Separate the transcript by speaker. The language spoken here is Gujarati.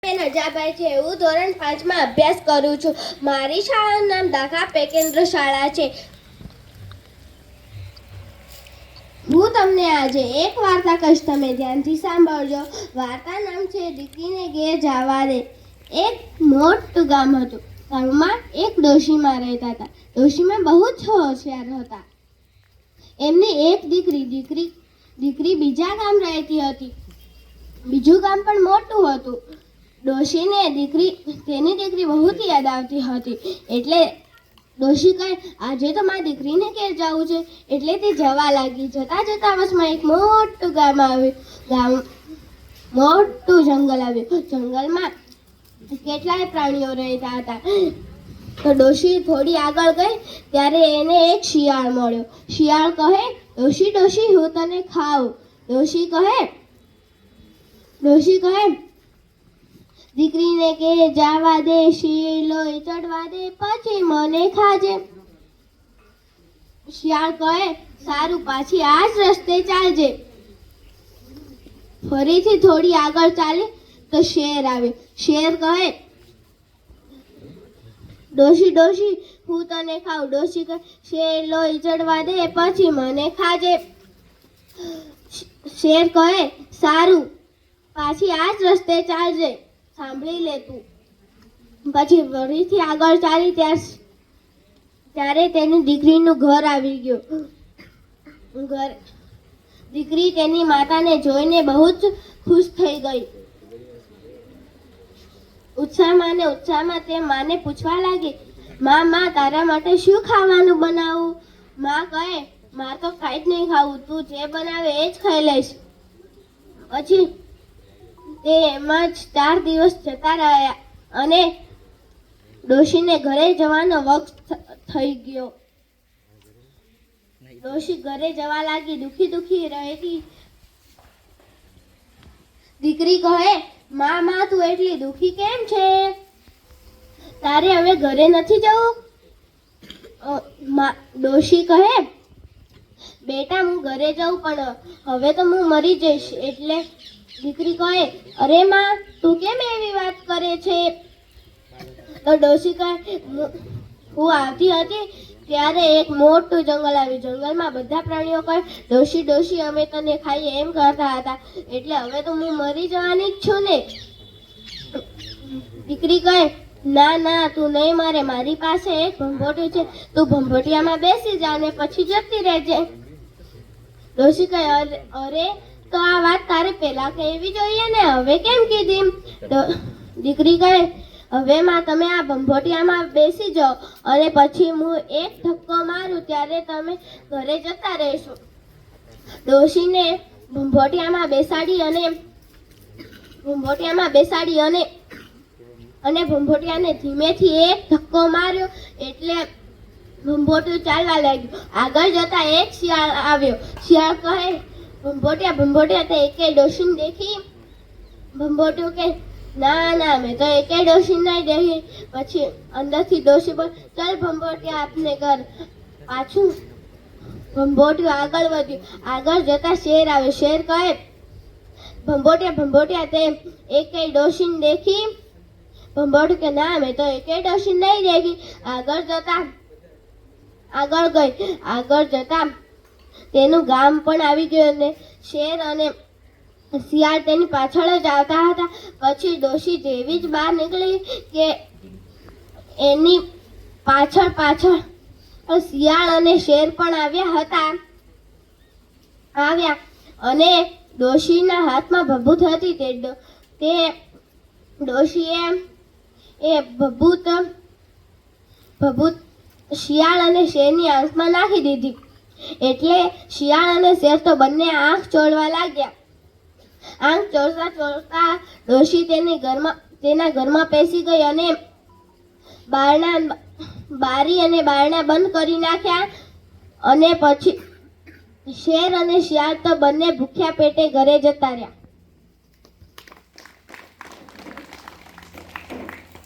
Speaker 1: નજાભાઈ છે. હું ધોરણ 5 માં અભ્યાસ કરું છું. મારી શાળાનું નામ દાખા પેકેન્દ્ર શાળા છે. હું તમને આજે એક વાર્તા કહીશ, તમે ધ્યાનથી સાંભળજો. વાર્તા નામ છે દીકરીને ઘેર જવા દે. એક મોટું ગામ હતું. ગામમાં એક ડોશીમાં રહેતા હતા. ડોશીમાં બહુ જ હોશિયાર હતા. એમની એક દીકરી બીજા ગામ રહેતી હતી. બીજું ગામ પણ મોટું હતું. ડોશીને તેની દીકરી બહુ જ યાદ આવતી હતી. એટલે ડોશી કહે, આજે તો મારી દીકરીને ઘેર જવું છે. એટલે તે જવા લાગી. જતા જતા બસમાં એક મોટું ગામ આવ્યું. મોટું જંગલ આવ્યું. જંગલમાં કેટલાય પ્રાણીઓ રહેતા હતા. તો ડોશી થોડી આગળ ગઈ ત્યારે એને એક શિયાળ મળ્યો. શિયાળ કહે, ડોશી ડોશી હું તને ખાઉં. ડોશી કહે દીકરીને કે જાવા દે, શી લોહી ચડવા દે, પછી મને ખાજે. શિયાળ કહે, સારું, પાછી આ જ રસ્તે ચાલજે. ફરીથી થોડી આગળ ચાલી તો શેર આવ્યો. શેર કહે, ડોશી ડોશી હું તને ખાઉં. ડોશી કહે, શેર લોહી ચડવા દે, પછી મને ખાજે. શેર કહે, સારું, પાછી આ જ રસ્તે ચાલજે, સાંભળી લે તું. પછી ફરીથી આગળ ચાલી ત્યારે તેની દીકરીનું ઘર આવી ગયું. દીકરી તેની માતાને જોઈને બહુ જ ખુશ થઈ ગઈ. ઉત્સાહમાં તે માને પૂછવા લાગી, માં તારા માટે શું ખાવાનું બનાવું? માં કહે, મારે તો કાંઈ જ નહીં ખાવું, તું જે બનાવે એ જ ખાઈ લઈશ. પછી તે એમાં જ 4 દિવસ જતા રહ્યા અને ડોશીને ઘરે જવાનો વખત થઈ ગયો. ડોશી ઘરે જવા લાગી. દુખી રહેતી. દીકરી કહે, માં તું એટલી દુખી કેમ છે? તારે હવે ઘરે નથી જવું? ડોશી કહે, બેટા હું ઘરે જાઉં, પણ હવે તો હું મરી જઈશ. એટલે દીકરી કહે, અરે માં તું કેમ એવી વાત કરે છે? તો ડોશી કહે, હું આવતી હતી ત્યારે એક મોટું જંગલ આવ્યું. જંગલમાં બધા પ્રાણીઓ કહે, ડોશી ડોશી અમે તને ખાઈએ એમ કરતા હતા. એટલે હવે તો હું મરી જવાની જ છું ને. દીકરી કહે, ના તું નહીં મરે. મારી પાસે એક ભંભોટિયું છે, તું ભંભોટિયામાં બેસી જા ને પછી જતી રહેજે. ડોશી કહે, અરે તો આ વાત તારે પહેલા કહેવી જોઈએ ને, હવે કેમ કીધી? દીકરી કહે, હવે માં તમે આ ભંભોટિયામાં બેસી જાઓ અને પછી હું એક ધક્કો મારું ત્યારે તમે ઘરે જતા રહેશો. ડોશીને ભંભોટિયામાં બેસાડી અને ભંભોટિયાને ધીમેથી એક ધક્કો માર્યો એટલે ભંભોટિયું ચાલવા લાગ્યું. આગળ જતા એક શિયાળ આવ્યો. શિયાળ કહે, ભંભોટિયા તે એકે ડોશીને દેખી? ભંભોટિયું કે, ના મેં તો એકે ડોશી નહીં દેખી. પછી અંદરથી ડોશી બોલ, ચાલ ભંભોટિયા આપને ઘર. પાછું ભંભોટિયું આગળ વધ્યું. આગળ જતા શેર આવ્યો. શેર કહે, ભંભોટિયા તે એકે ડોશીને દેખી? ભંભોટિયું કે, ના મેં તો એકે ડોશી નહીં દેખી. આગળ જતા તેનું ગામ પણ આવી ગયું અને શેર અને શિયાળ તેની પાછળ જ આવતા હતા. પછી ડોશી જેવી જ બહાર નીકળી કે એની પાછળ શિયાળ અને શેર પણ આવ્યા અને ડોશીના હાથમાં ભભૂત હતી. તે ડોશીએ એ ભભૂત શિયાળ અને શેરની આંખમાં નાખી દીધી. એટલે શિયાળ અને શેર તો બંને આંખ ચોળવા લાગ્યા. આંખ ચોળતા ડોશી તેના ઘરમાં પેસી ગઈ અને બારી અને બારણા બંધ કરી નાખ્યા. અને પછી શેર અને શિયાળ તો બંને ભૂખ્યા પેટે ઘરે જતા રહ્યા.